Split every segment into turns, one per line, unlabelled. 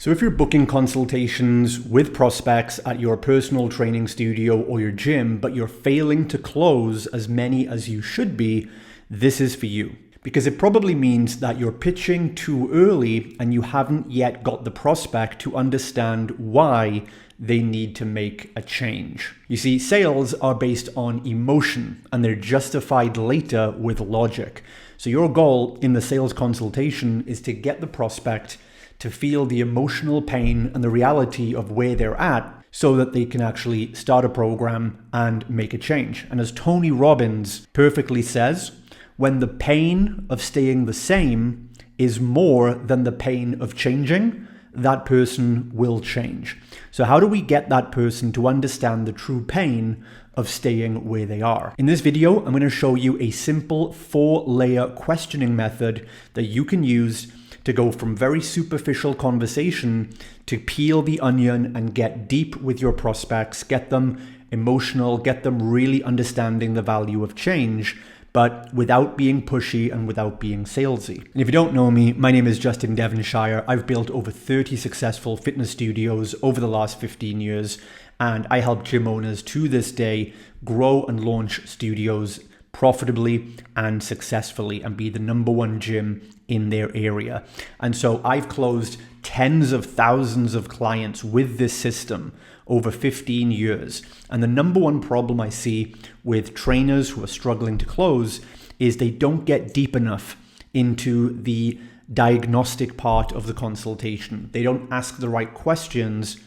So if you're booking consultations with prospects at your personal training studio or your gym, but you're failing to close as many as you should be, this is for you. Because it probably means that you're pitching too early and you haven't yet got the prospect to understand why they need to make a change. You see, sales are based on emotion and they're justified later with logic. So your goal in the sales consultation is to get the prospect to feel the emotional pain and the reality of where they're at so that they can actually start a program and make a change. And as Tony Robbins perfectly says, when the pain of staying the same is more than the pain of changing, that person will change. So how do we get that person to understand the true pain of staying where they are? In this video, I'm going to show you a simple 4-layer questioning method that you can use to go from very superficial conversation to peel the onion and get deep with your prospects, get them emotional, get them really understanding the value of change, but without being pushy and without being salesy. And if you don't know me, my name is Justin Devonshire. I've built over 30 successful fitness studios over the last 15 years, and I help gym owners to this day grow and launch studios profitably and successfully and be the #1 gym in their area. And so I've closed tens of thousands of clients with this system over 15 years. And the #1 problem I see with trainers who are struggling to close is they don't get deep enough into the diagnostic part of the consultation. They don't ask the right questions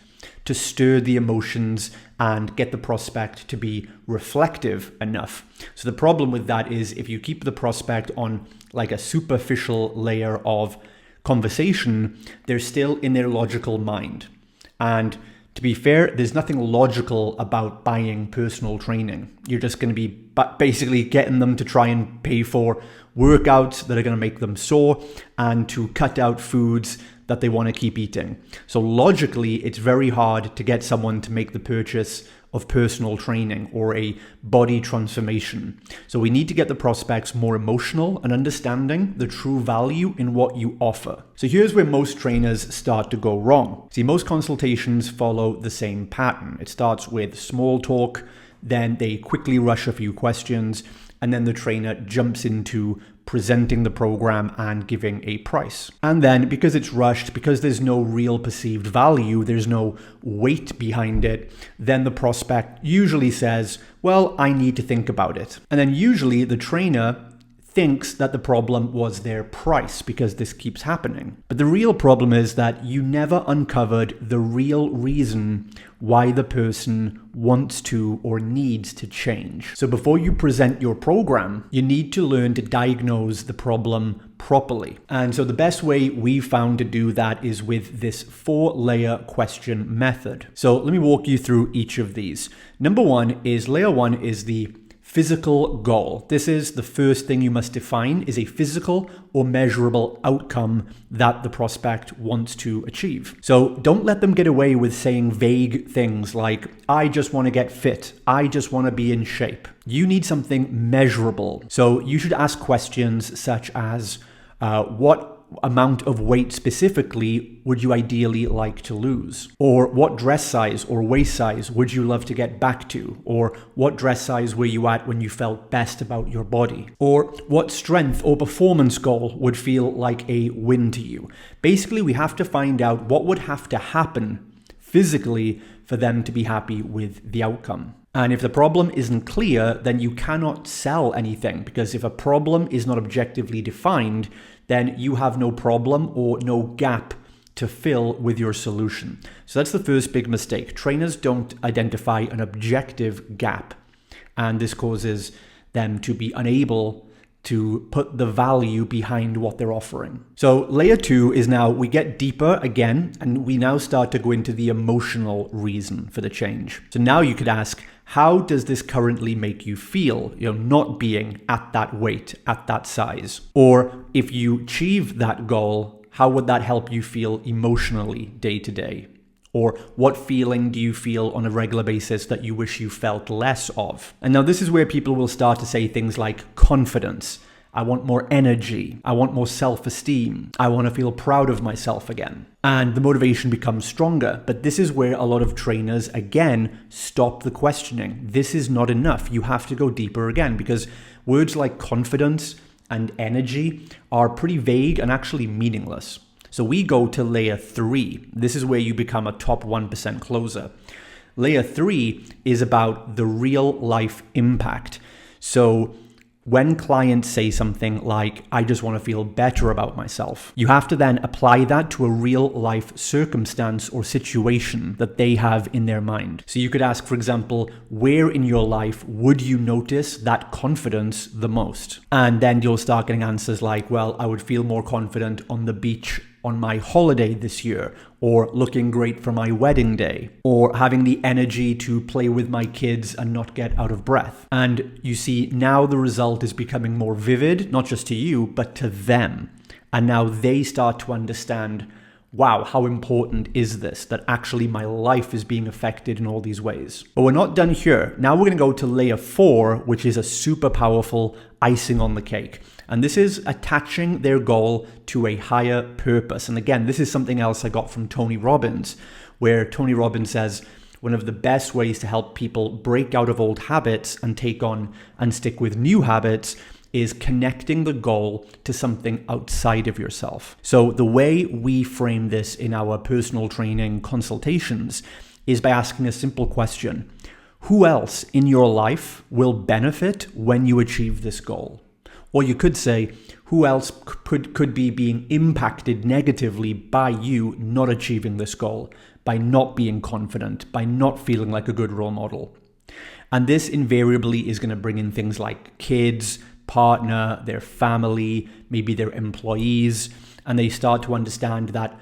to stir the emotions and get the prospect to be reflective enough. So the problem with that is if you keep the prospect on like a superficial layer of conversation, they're still in their logical mind. And to be fair, there's nothing logical about buying personal training. You're just going to be basically getting them to try and pay for workouts that are going to make them sore and to cut out foods that they want to keep eating. So logically, it's very hard to get someone to make the purchase of personal training or a body transformation. So we need to get the prospects more emotional and understanding the true value in what you offer. So here's where most trainers start to go wrong. See, most consultations follow the same pattern. It starts with small talk, then they quickly rush a few questions, and then the trainer jumps into presenting the program and giving a price. And then because it's rushed, because there's no real perceived value, there's no weight behind it, then the prospect usually says, well, I need to think about it. And then usually the trainer thinks that the problem was their price because this keeps happening. But the real problem is that you never uncovered the real reason why the person wants to or needs to change. So before you present your program, you need to learn to diagnose the problem properly. And so the best way we've found to do that is with this 4-layer question method. So let me walk you through each of these. Layer 1 is the physical goal. This is the first thing you must define is a physical or measurable outcome that the prospect wants to achieve. So don't let them get away with saying vague things like, I just want to get fit. I just want to be in shape. You need something measurable. So you should ask questions such as, what amount of weight specifically would you ideally like to lose? Or what dress size or waist size would you love to get back to? Or what dress size were you at when you felt best about your body? Or what strength or performance goal would feel like a win to you? Basically, we have to find out what would have to happen physically for them to be happy with the outcome. And if the problem isn't clear, then you cannot sell anything, because if a problem is not objectively defined, then you have no problem or no gap to fill with your solution. So that's the first big mistake. Trainers don't identify an objective gap, and this causes them to be unable to put the value behind what they're offering. So layer 2 is now we get deeper again, and we now start to go into the emotional reason for the change. So now you could ask, how does this currently make you feel, not being at that weight, at that size? Or if you achieve that goal, how would that help you feel emotionally day to day? Or what feeling do you feel on a regular basis that you wish you felt less of? And now this is where people will start to say things like confidence. I want more energy. I want more self-esteem. I want to feel proud of myself again. And the motivation becomes stronger. But this is where a lot of trainers, again, stop the questioning. This is not enough. You have to go deeper again, because words like confidence and energy are pretty vague and actually meaningless. So we go to layer 3. This is where you become a top 1% closer. Layer 3 is about the real life impact. So when clients say something like, I just want to feel better about myself, you have to then apply that to a real life circumstance or situation that they have in their mind. So you could ask, for example, where in your life would you notice that confidence the most? And then you'll start getting answers like, well, I would feel more confident on the beach on my holiday this year, or looking great for my wedding day, or having the energy to play with my kids and not get out of breath. And you see, now the result is becoming more vivid, not just to you, but to them. And now they start to understand, wow, how important is this, that actually my life is being affected in all these ways. But we're not done here. Now we're going to go to layer 4, which is a super powerful icing on the cake. And this is attaching their goal to a higher purpose. And again, this is something else I got from Tony Robbins, where Tony Robbins says, one of the best ways to help people break out of old habits and take on and stick with new habits is connecting the goal to something outside of yourself. So the way we frame this in our personal training consultations is by asking a simple question. Who else in your life will benefit when you achieve this goal? Or you could say, who else could be being impacted negatively by you not achieving this goal, by not being confident, by not feeling like a good role model? And this invariably is going to bring in things like kids, partner, their family, maybe their employees, and they start to understand that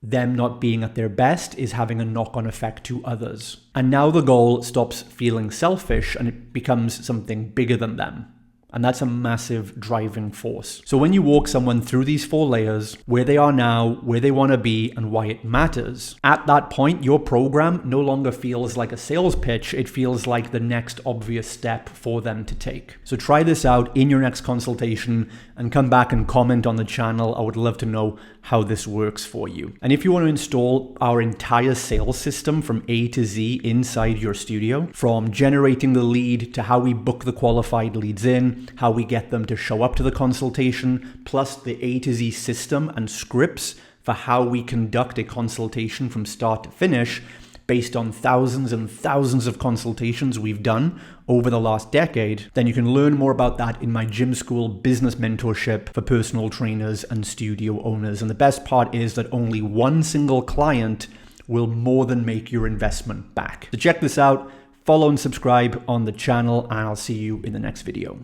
them not being at their best is having a knock-on effect to others. And now the goal stops feeling selfish and it becomes something bigger than them. And that's a massive driving force. So when you walk someone through these 4 layers, where they are now, where they want to be, and why it matters, at that point, your program no longer feels like a sales pitch. It feels like the next obvious step for them to take. So try this out in your next consultation and come back and comment on the channel. I would love to know how this works for you. And if you want to install our entire sales system from A to Z inside your studio, from generating the lead to how we book the qualified leads in, how we get them to show up to the consultation, plus the A to Z system and scripts for how we conduct a consultation from start to finish, based on thousands and thousands of consultations we've done over the last decade, then you can learn more about that in my gym school business mentorship for personal trainers and studio owners. And the best part is that only one single client will more than make your investment back. So check this out, follow and subscribe on the channel, and I'll see you in the next video.